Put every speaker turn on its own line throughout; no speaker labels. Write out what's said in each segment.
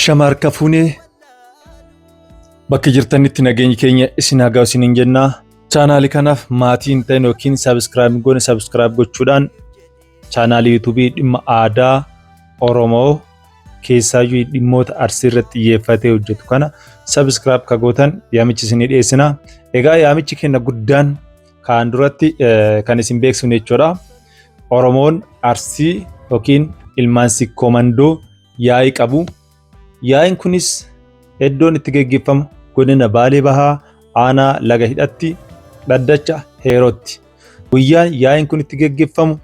Ashama harka fuunee bakka jirtanitti nageenyi keenya isin haa ga'u isiniin jennaa. Chaanaalii kanaaf maatii hin ta'in yookiin sabiskiraayib gochuudhaan chaanaalii yuutuubii dhimma aadaa Oromoo keessaayyuu dhimmoota Arsii irratti xiyyeeffatee hojjetu kana sabiskiraayib ka gootan yaamichi isinii dhiyeessina. Egaa yaamichi keenya guddaan kaan duratti kan isin beeksifne jechuudha. Oromoon Arsii yookiin ilmaan sikkoo mandoo yaa'ii qabu. Yaa'iin kunis iddoon itti geggeeffamu godina Baalee Bahaa aanaa Laga Hidhatti dhaddacha Heerootti. Guyyaan yaa'iin kun itti geggeeffamu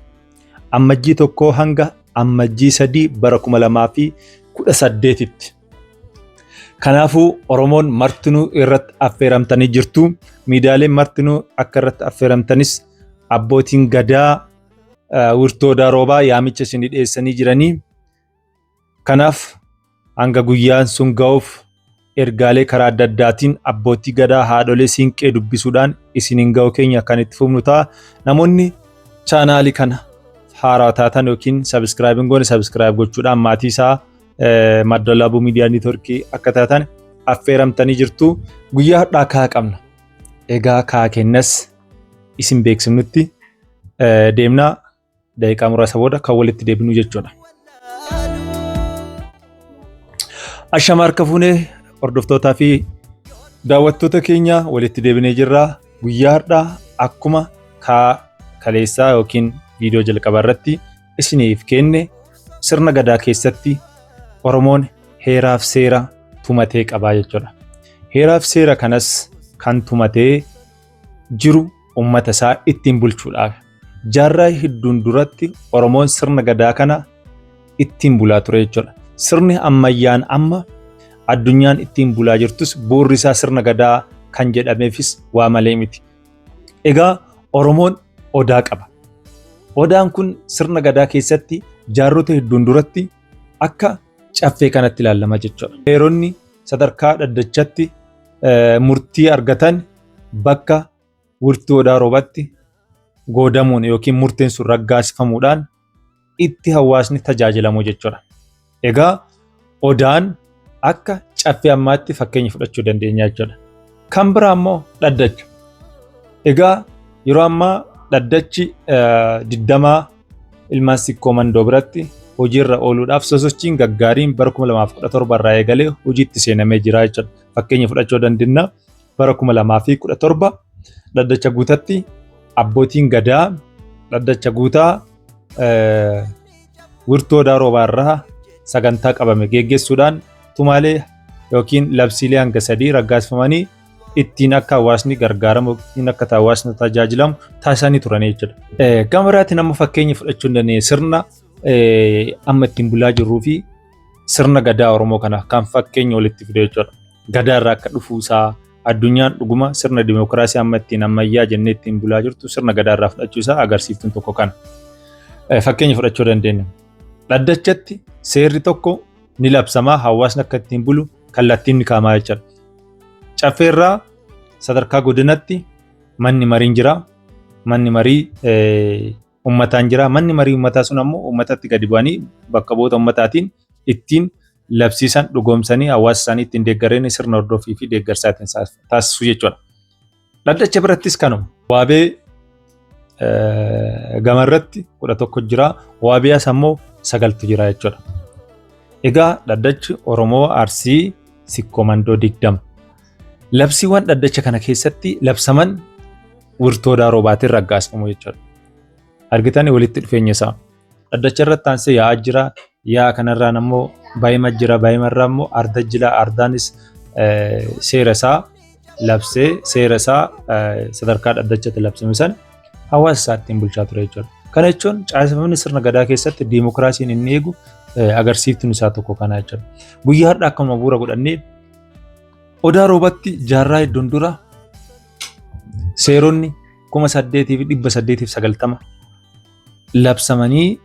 ammajjii 1 hanga ammajjii 3 bara 2018tti. Kanaafuu Oromoon martinuu irratti affeeramtanii jirtu. Miidiyaaleen martinuu akka irratti affeeramtanis abbootiin gadaa Wirtuu Odaa Roobaa yaamicha isin dhiyeessanii jiranii. Kanaaf hanga guyyaan sun ga'uuf ergaalee karaa adda addaatiin abbootii gadaa haadholee siinqee dubbisuudhaan isiniin ga'u keenya kan itti fufnu ta'a. Namoonni chaanaalii kana haaraa taatan yookiin sabiskiraayib gochuudhaan maatii isaa Madda Walaabuu Miidiyaa Neetwoorkii akka taatan affeeramtanii jirtu. Guyyaa har'aa kaa qabna. Egaa kaa kennas isin beeksifnutti deemnaa daqiiqaa muraasa booda kan walitti deebinu jechuudha. Ashama harka fuunee hordoftootaa fi daawwattoota keenya walitti deebinee jirra. Guyyaa har'aa akkuma kaleessaa yookiin viidiyoo jalqabaa irratti isiniif kenne sirna gadaa keessatti Oromoon heeraaf seera tumatee qabaa jechuudha. Heeraaf seera kanas kan tumatee jiru uummata isaa ittiin bulchuudhaaf. Jaarraa hedduun duratti Oromoon sirna gadaa kana ittiin bulaa ture jechuudha. Sirni ammayyaan amma addunyaan ittiin bulaa jirtus bu'uurri isaa sirna gadaa kan jedhameefis waa malee miti. Egaa Oromoon odaa qaba. Odaan kun sirna gadaa keessatti jaarrota hedduun duratti akka caffee kanatti ilaalama jechuudha. Heeronni sadarkaa dhaddachatti murtii argatan bakka Wirtuu Odaa Roobaatti goodamuun yookiin murteen sun raggaasifamuudhaan itti hawaasni tajaajilamu jechuudha. Egaa odaan akka caffee ammaatti fakkeenya fudhachuu dandeenya jechuudha. Kan biraa immoo dhaddacha. Egaa yeroo ammaa dhaddachi 20 ilmaan sikkoo mandoo biratti hojiirra ooluudhaaf sosochiin gaggaariin bara 2017 irraa eegalee hojiitti seenamee jira jechuudha. Fakkeenya fudhachuu dandeenya bara 2017 dhaddacha guutatti abbootiin gadaa dhaddacha guutaa Wirtuu Odaa Roobaa irraa sagantaa qabame geggeessuudhaan tumaalee yookiin labsiilee hanga 3 raggaasifamanii ittiin akka hawaasni gargaaramu ittiin akka hawaasni tajaajilamu taasisanii turan jechuudha. Gama biraatiin amma fakkeenya fudhachuu dandeenya sirna amma ittiin bulaa jirruu fi sirna gadaa Oromoo kana kan fakkeenya walitti fide jechuudha. Gadaa irraa akka dhufuusaa addunyaan dhuguma sirna dimookiraasii amma ittiin ammayyaa jennee ittiin bulaa jirtu sirna gadaa irraa fudhachuusaa agarsiiftuun tokko kana. Fakkeenya fudhachuu dandeenya. Dhaddachatti seerri tokko ni labsamaa hawaasni akka ittiin bulu kallattiin ni kaa'amaa jechuudha. Caffeerraa sadarkaa godinatti manni mariin jira. Manni marii uummataan jira. Manni marii uummataa sun ammoo uummatatti gadi bu'anii bakka bu'oota uummataatiin ittiin labsiisan dhugoomsanii hawaasa isaanii ittiin deeggaranii sirna hordofii fi deeggarsaatiin taasisu jechuudha. Dhaddacha birattis kanuma. Waabee gamarratti 11 jira. Waabiyaas ammoo 9 jira jechuudha. Egaa dhaddachi Oromoo Arsii sikkoo mandoo 20. Labsiiwwan dhaddacha kana keessatti labsaman Wirtuu Odaa Roobaatiin raggaasifamu jechuudha. Argitanii walitti dhufeenya isaa. Dhaddacha irratti aansee yaa'aa jira. Yaa'a kanarraan ammoo baay'ima jira. Baa'imarraa ammoo arda jira. Ardaanis seera isaa labsee seera isaa sadarkaa dhaddachatti labsame san hawaasa isaa ittiin bulchaa ture jechuudha. Kana jechuun caasifamni sirna gadaa keessatti diimokiraasiin inni eegu agarsiiftuun isaa tokko kana jechuudha. Guyyaa har'aa akkuma bu'uura godhannee Odaa Roobatti jaarraa hedduun dura seeronni 1890 labsamanii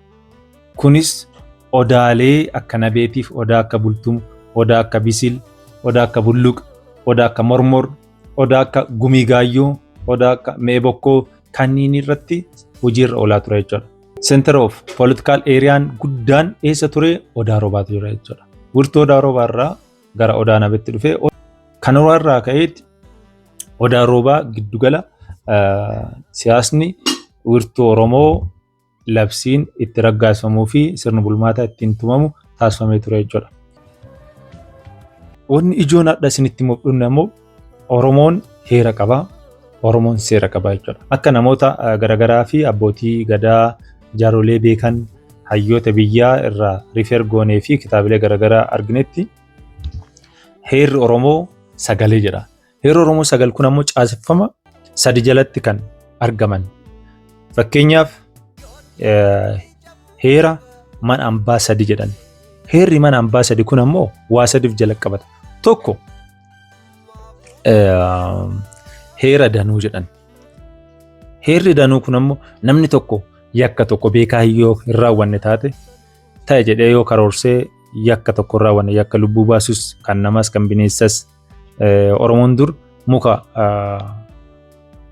kunis odaalee akka nabeetiif, odaa akka bultum, odaa akka bisil, odaa akka bulluq, odaa akka mormor, odaa akka gumii gaayyoo, odaa akka meebokkoo kanneen irratti hojiirra oolaa ture jechuudha. Center of Political Area guddaan eessa ture Odaa Roobaatu jira jechuudha. Wiirtuu Odaa Roobaa irraa gara Odaa Nabeetti dhufee kan irraa ka'eetti Odaa Roobaa giddugala siyaasni wiirtuu Oromoo labsiin itti raggaasifamuu fi sirni bulmaataa ittiin tumamu taasifamee ture jechuudha. Wanni ijoon adda isinitti mul'inne immoo Oromoon heera qabaa, Oromoon seera qabaa jechuudha. Akka namoota garaagaraa fi abbootii gadaa jaarolee beekan hayyoota biyyaa irraa rifeer goonee fi kitaabilee garaagaraa arginetti heerri Oromoo sagalee jedha. Heerri Oromoo sagal kun ammoo caaseffama sadi jalatti kan argaman. Fakkeenyaaf heera mana hambaa sadi jedhan. Heerri mana hambaa sadi kun ammoo waa sadiif jala qabata. Tokko heera danuu jedhan. Heerri danuu kun ammoo namni tokko yakka tokko beekaa yoo hin raawwanne taate ta'e jedhee yoo karoorsee yakka tokko hin raawwanne yakka lubbuu baasus kan namas kan bineensas Oromoon dur muka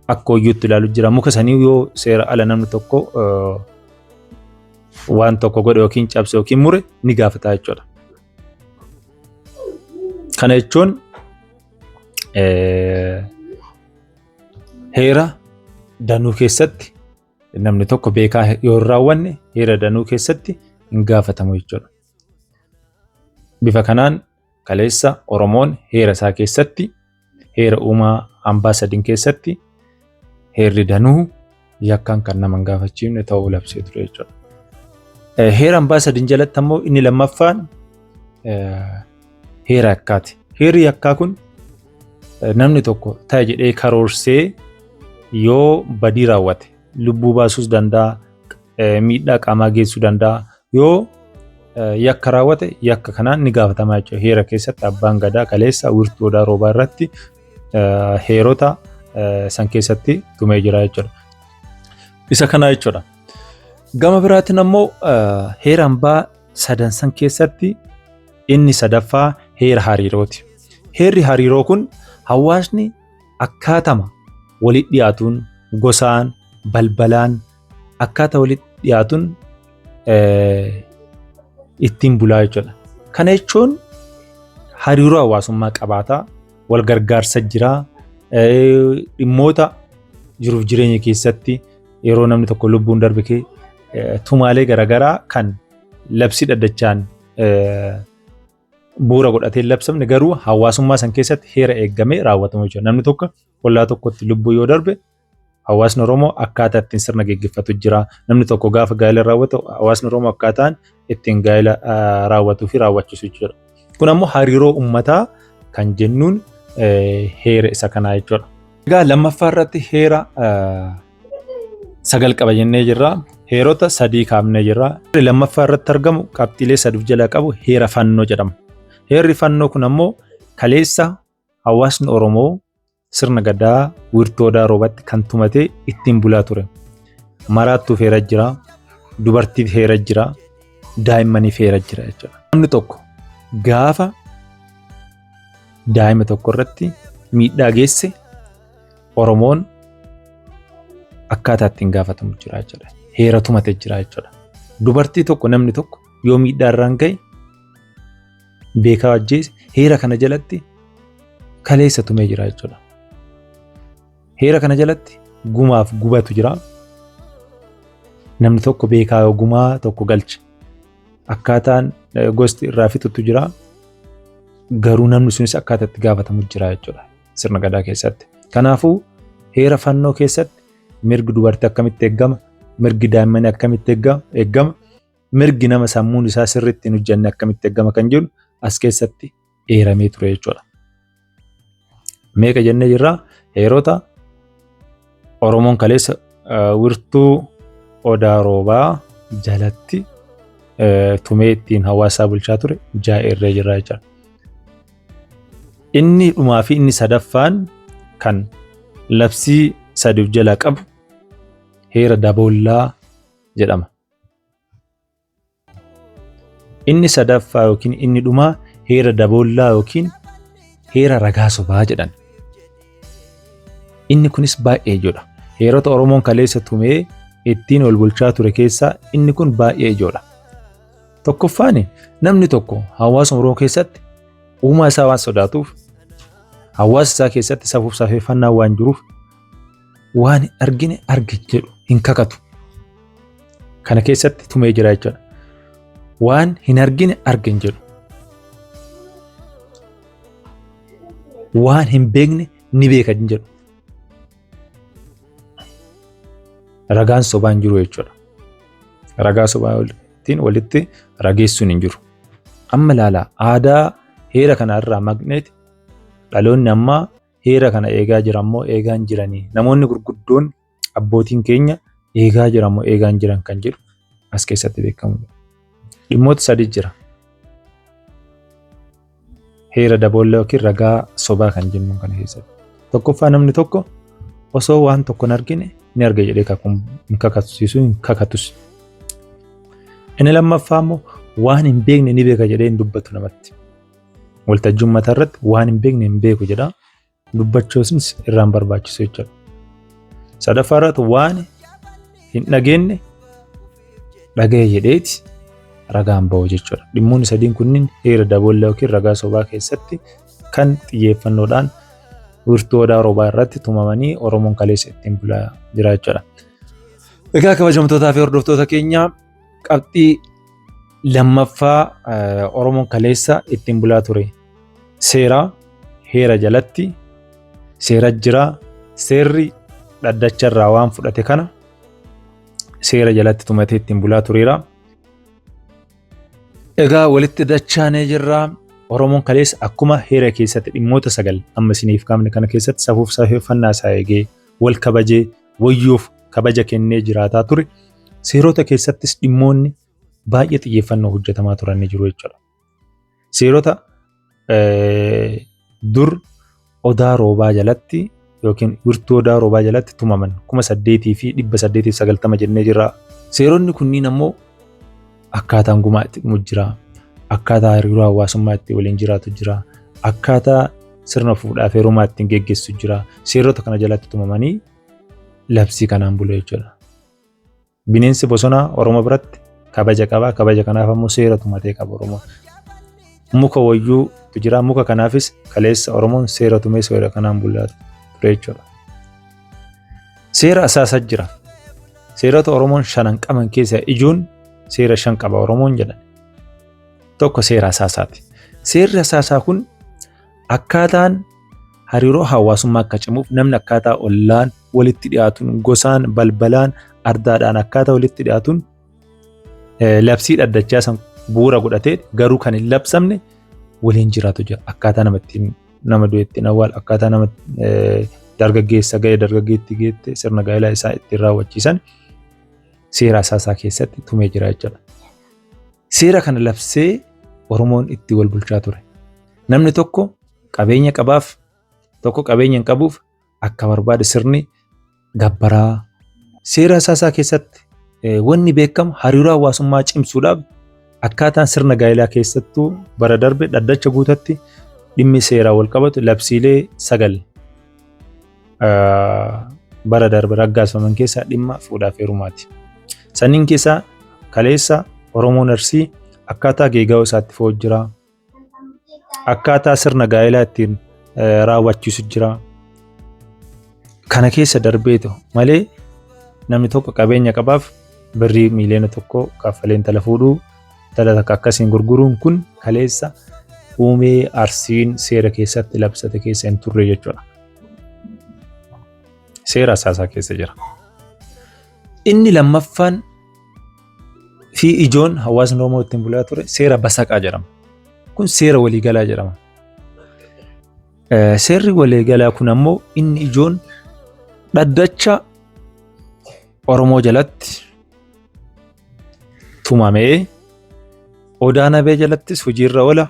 akka hoyyuutti ilaalu jira. Muka sanii yoo seera ala namni tokko waan tokko godhe yookiin cabse yookiin mure ni gaafata jechuudha. Kana jechuun heera danuu keessatti namni tokko beekaa yoo hin raawwanne heera danuu keessatti hin gaafatamu jechuudha. Bifa kanaan kaleessa Oromoon heera isaa keessatti heera uumaa hambaa sadiin keessatti heerri danuu yakkaan kan nama hin gaafachiifne ta'uu labsee ture jechuudha. Heera hambaa sadiin jalatti ammoo inni lammaffaan heera yakkaati. Heerri yakkaa kun namni tokko ta'e jedhee karoorsee yoo badii raawwate lubbuu baasuus danda'a, miidhaa qaamaa geessuu danda'a. Yoo yakka raawwate yakka kanaan ni gaafatama jechuudha. Heera keessatti abbaan gadaa kaleessa wiirtuu Odaa Roobaa irratti heerota san keessatti tumee jira jechuudha. Isa kana jechuudha. Gama biraatiin ammoo heera hambaa sadan san keessatti inni sadaffaa heera hariirooti. Heerri hariiroo kun hawaasni akkaatama walitti dhiyaatuun gosaan balbalaan akkaataa walitti dhiyaatuun ittiin bulaa jechuudha. Kana jechuun hariiroo hawaasummaa qabaataa, wal gargaarsa jiraa, dhimmoota jiruuf jireenya keessatti yeroo namni tokko lubbuun darbe tumaalee garaagaraa kan labsii dhaddachaan bu'uura godhatee labsamne garuu hawaasummaa san keessatti heera eeggamee raawwatamu jechuudha. Namni tokko ollaa tokkotti lubbuu yoo darbe hawaasni Oromoo akkaataa ittiin sirna geggeeffatu jira. Namni tokko gaafa gaa'ela raawwatu hawaasni Oromoo akkaataan ittiin gaa'ela raawwatuu fi raawwachiisu jechuudha. Kun ammoo hariiroo uummataa kan jennuun heera isa kanaa jechuudha. Egaa lammaffaa irratti heera sagal qaba jennee jirra. Heerota sadii kaafnee jirra. Lammaffaa irratti argamu qabxiilee sadiif jala qabu heera fannoo jedhama. Heerri fannoo kun ammoo kaleessa hawaasni Oromoo sirna gadaa wiirtuu Odaa Roobaatti kan tumatee ittiin bulaa ture. Maraattuuf heera jira, dubartiif heera jira, daa'immaniif heera jira jechuudha. Namni tokko gaafa daa'ima tokko irratti miidhaa geesse Oromoon akkaataa ittiin gaafatamu jira jechuudha. Heera tumatee jira jechuudha. Dubartii tokko namni tokko yoo miidhaa irraan ga'e beekaa ajjeese heera kana jalatti kaleessa tumee jira jechuudha. Heera kana jalatti gumaaf gubatu jira. Namni tokko beekaa yoo gumaa tokko galche akkaataan gosti irraa fixutu jira. Garuu namni sunis akkaataa itti gaafatamu jira jechuudha sirna gadaa keessatti. Kanaafuu heera fannoo keessatti mirgi dubartii akkamitti eeggama, mirgi daa'immanii akkamitti eeggama, mirgi nama sammuun isaa sirriitti hin hojjenne akkamitti eeggama kan jedhu as keessatti eeramee ture jechuudha. Meeqa jennee jirra? Heerota Oromoon kaleessa wiirtuu Odaa Roobaa jalatti tumee ittiin hawaasaa bulchaa ture jaa'irree jirra jechuudha. Inni dhumaa fi inni sadaffaan kan labsii sadiif jala qabu heera daboollaa jedhama. Inni sadaffaa yookiin inni dhumaa heera daboollaa yookiin heera ragaa sobaa jedhan. Inni kunis baay'ee ijoodha. Heerota Oromoon kaleessa tumee ittiin ol bulchaa ture keessaa inni kun baay'ee ijoodha. Tokkoffaan namni tokko hawaasa Oromoo keessatti uumaa isaa waan sodaatuuf, hawaasa isaa keessatti safuuf safeeffannaa waan jiruuf waan argine arge jedhu hin kakatu. Kana keessatti tumee jira jechuudha. Waan hin argine argen jedhu. Waan hin beekne ni beeka jedhu. Ragaan sobaan jiru jechuudha. Ragaa sobaatiin walitti rageessuun hin jiru. Amma ilaala aadaa heera kana irraa magneeti dhaloonni ammaa heera kana eegaa jiran moo eegaa hin jiranii? Namoonni gurguddoon abbootiin keenya eegaa jiran moo eegaa hin jiran kan jedhu as keessatti beekamudha. Dhimmoota sadii jira. Heera daboollaa yookiin ragaa sobaa kan jennu kana keessatti. Tokkoffaa namni tokko osoo waan tokko hin argine ni arga jedhee hin kakatusiisu hin kakatus. Inni lammaffaa immoo waan hin beekne ni beeka jedhee hin dubbatu namatti. Waltajjii uummataa irratti waan hin beekne hin beeku jedha. Dubbachuunis irraan barbaachisu jechuudha. Sadaffaa irratti waan hin dhageenye dhaga'e jedheeti ragaan bahu jechuudha. Dhimmoonni sadiin kunniin heera daboollaa yookiin ragaa sobaa keessatti kan xiyyeeffannoodhaan wiirtuu odaa roobaa irratti tumamanii Oromoon kaleessa ittiin bulaa jira jechuudha. Egaa kabajamtootaa fi hordoftoota keenya qabxii lammaffaa Oromoon kaleessa ittiin bulaa ture seera heera jalatti seera jira seerri dhaddacha irraa waan fudhate kana seera jalatti tumatee ittiin bulaa tureera. Egaa walitti dachaanee jirra. Oromoon kaleessa akkuma heera keessatti dhimmoota 9 amma isiniif kaafne kana keessatti safuuf safeeffannaa isaa eegee wal kabajee wayyuuf kabaja kennee jiraataa ture. Seerota keessattis dhimmoonni baay'ee xiyyeeffannoo hojjetamaa turan ni jiru jechuudha. Seerota dur odaa roobaa jalatti yookiin wiirtuu odaa roobaa jalatti tumaman 8,890 jennee jirra. Seeronni kunniin ammoo akkaataan gumaa itti dhumu jira. Akkaataa hariiroo hawaasummaa itti waliin jiraatu jira. Akkaataa sirna fuudhaaf heerumaa ittiin geggeessu jira. Seerota kana jalatti tumamanii labsii kanaan bulu jechuudha. Bineensi bosonaa Oromoo biratti kabaja qaba. Kabaja kanaaf ammoo seera tumatee qaba Oromoo. Muka wayyuutu jira. Muka kanaafis kaleessa Oromoon seera tumee seera kanaan bulaa ture jechuudha. Seera asaasaa jira. Seerota Oromoon 5 qaban keessaa ijoon seera 5 qaba Oromoon jedhan. Tokko seera asaasaati. Seerri asaasaa kun akkaataan hariiroo hawaasummaa akka cimuuf namni akkaataa ollaan walitti dhiyaatuun gosaan balbalaan ardaadhaan akkaataa walitti dhiyaatuun labsii dhaddachaa san bu'uura godhatee garuu kan hin labsamne waliin jiraatu jira. Akkaataa nama du'e ittiin awwaal akkaataa nama dargaggeessa ga'e dargaggeetti geette sirna gaa'elaa isaa ittiin raawwachiisan seera asaasaa keessatti tumee jira jechuudha. Seera kana labsee Oromoon itti wal bulchaa ture. Namni tokko qabeenya qabaaf tokko qabeenya hin qabuuf akka barbaade sirni gabbaraa. Seera asaasaa keessatti wanni beekamu hariiroo hawaasummaa cimsuudhaaf akkaataan sirna gaa'elaa keessattuu bara darbe dhaddacha guutatti dhimmi seeraa wal qabatu labsiilee 9 bara darbe raggaasifaman keessaa dhimma fuudhaaf heerumaati. Sanniin keessaa kaleessa Oromoon Arsii akkaataa geega'uu isaatti fo'u jira. Akkaataa sirna gaa'elaa ittiin raawwachiisu jira. Kana keessa darbeetu malee namni tokko qabeenya qabaaf birrii miiliyoona 1 kaffalee intala fuudhuu intala takka akkasiin gurguruun kun kaleessa uumee Arsiin seera keessatti labsate keessa hin turre jechuudha. Seera asaasaa keessa jira. Inni lammaffaan fi ijoon hawaasni Oromoo ittiin bulaa ture seera basaqaa jedhama. Kun seera waliigalaa jedhama. Seerri waliigalaa kun ammoo inni ijoon dhaddacha Oromoo jalatti tumamee odaa nabee jalattis hojiirra oola.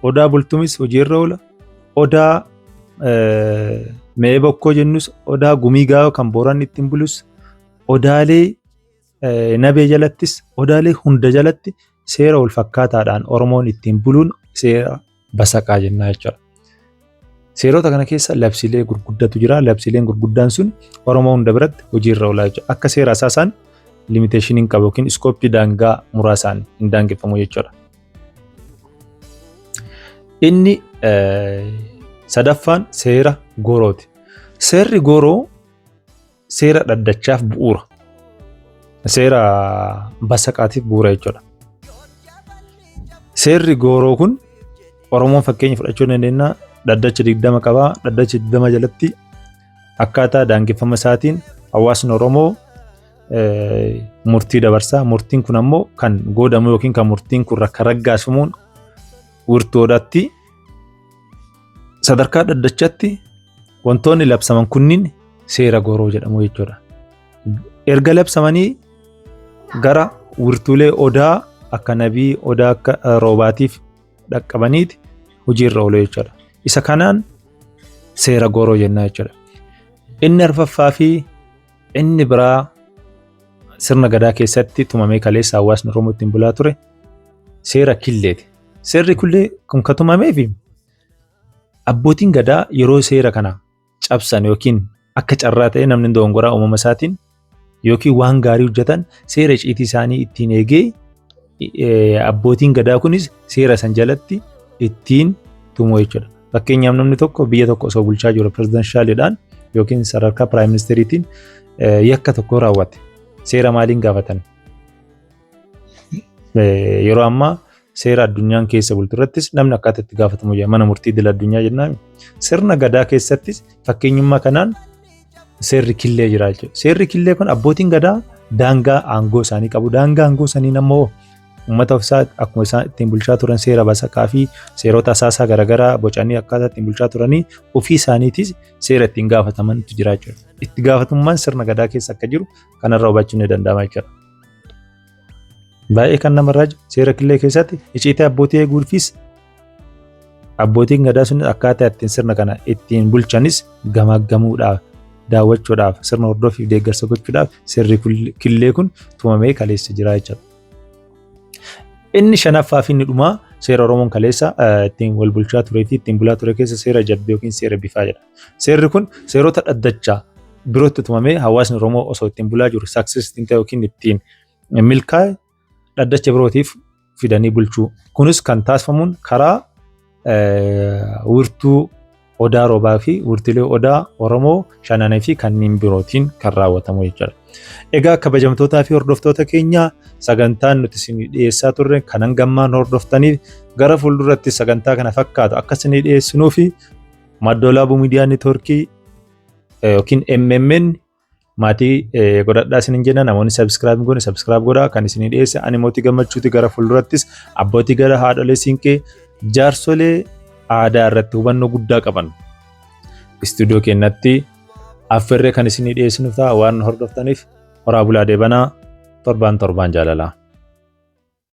Odaa bultumis hojiirra oola. Odaa mee bokkoo jennus odaa gumii gaa'oo kan Booranni ittiin bulus odaalee nabee jalattis odaalee hunda jalatti seera wal fakkaataadhaan Oromoon ittiin buluun seera basaqaa jennaa jechuudha. Seerota kana keessa labsiilee gurguddatu jira. Labsiileen gurguddaan sun Oromoo hunda biratti hojiirra oolaa jechuudha. Akka seera asaasaan limitation hin qabu yookiin iskooppii daangaa muraasaan hin daangeffamu jechuudha. Inni sadaffaan seera goorooti. Seerri gooroo seera dhaddachaaf bu'uura. Seera basaqaatiif bu'uura jechuudha. Seerri gooroo kun Oromoon fakkeenya fudhachuu dandeenya. Dhaddacha 20 qabaa. Dhaddacha 20 jalatti akkaataa daangeffama isaatiin hawaasni Oromoo murtii dabarsaa. Murtiin kun ammoo kan goodamu yookiin kan murtiin kun raggaasifamuun wirtoodhaatti sadarkaa dhaddachatti wantoonni labsaman kunniin seera gooroo jedhamu jechuudha. Erga labsamanii gara wirtuulee odaa akka nabii odaa akka roobaatiif dhaqqabaniiti hojiirra oolu jechuudha. Isa kanaan seera gooroo jenna jechuudha. Inni arfaffaa fi inni biraa sirna gadaa keessatti tumamee kaleessa hawaasni Oromoo ittiin bulaa ture seera killeeti. Seerri killee kun kan tumamee fi abbootiin gadaa yeroo seera kana cabsan yookiin akka carraa ta'e namni doongoraa uumama isaatiin yookiin waan gaarii hojjetan seera icciitii isaanii ittiin eegee abbootiin gadaa kunis seera san jalatti ittiin tumu jechuudha. Fakkeenyaaf namni tokko biyya tokko osoo bulchaa jiru pirezidanshaaliidhaan yookiin sadarkaa piraayim ministeriitiin yakka tokko raawwate seera maaliin gaafatan? Yeroo ammaa seera addunyaan keessa bultu irrattis namni akkaataa itti gaafatamu jira. Mana murtii idil addunyaa jennaan. Sirna gadaa keessattis fakkeenyummaa kanaan seerri killee jira jechuudha. Seerri killee kun abbootiin gadaa daangaa aangoo isaanii qabu. Daangaa aangoo isaanii ammoo uummata ofiisaa akkuma isaan ittiin bulchaa turan seera basaqaa fi seerota asaasaa garaagaraa bocanii akkaataa ittiin bulchaa turanii ofii isaaniitis seera ittiin gaafatamantu jira jechuudha. Itti gaafatamummaan sirna gadaa keessa akka jiru kanarraa hubachuun ni danda'ama jechuudha. Baay'ee kan namarraa jiru seera killee keessatti icciitii abbootii eeguufis abbootiin gadaa sun akkaataa ittiin sirna kana ittiin bulchanis gamaaggamuudhaaf daawwachuudhaaf sirna hordoofiif deeggarsa gochuudhaaf seerri killee kun tumamee kaleessa jira jechuudha. Inni shanaffaa fi inni dhumaa seera Oromoon kaleessa ittiin wal bulchaa turee fi ittiin bulaa ture keessa seera jabbii yookiin seera bifaa jedha. Seerri kun seerota dhaddachaa birootti tumamee hawaasni Oromoo osoo ittiin bulaa jiru saksestiin ta'e yookiin ittiin milkaa'e dhaddacha birootiif fidanii bulchuu. Kunis kan taasifamuun karaa wirtuu odaa roobaa fi wirtilee odaa Oromoo shananii fi kanneen birootiin kan raawwatamu jechuudha. Egaa kabajamtootaa fi hordoftoota keenya sagantaan nuti isinii dhiyeessaa turre kan hangammaan hordoftaniif gara fuulduratti sagantaa kana fakkaatu akka isinii dhiyeessinuu fi Maddoolaabuu Miidiyaa Neetwoorkii yookiin MMN maatii godhadhaa isiniin jenna. Namoonni sabskiraayib godhan sabskiraayib godhaa. Kan isinii dhiyeesse ani Mootii Gammachuuti. Gara fuuldurattis abbootii gadaa haadholee siinqee jaarsolee aadaa irratti hubannoo guddaa qaban istuudiyoo keenyatti affeerree kan isinii dhiyeessinuuf ta'a. Waan hordoftaniif horaa bulaa deebanaa. Torbaan jaalalaa.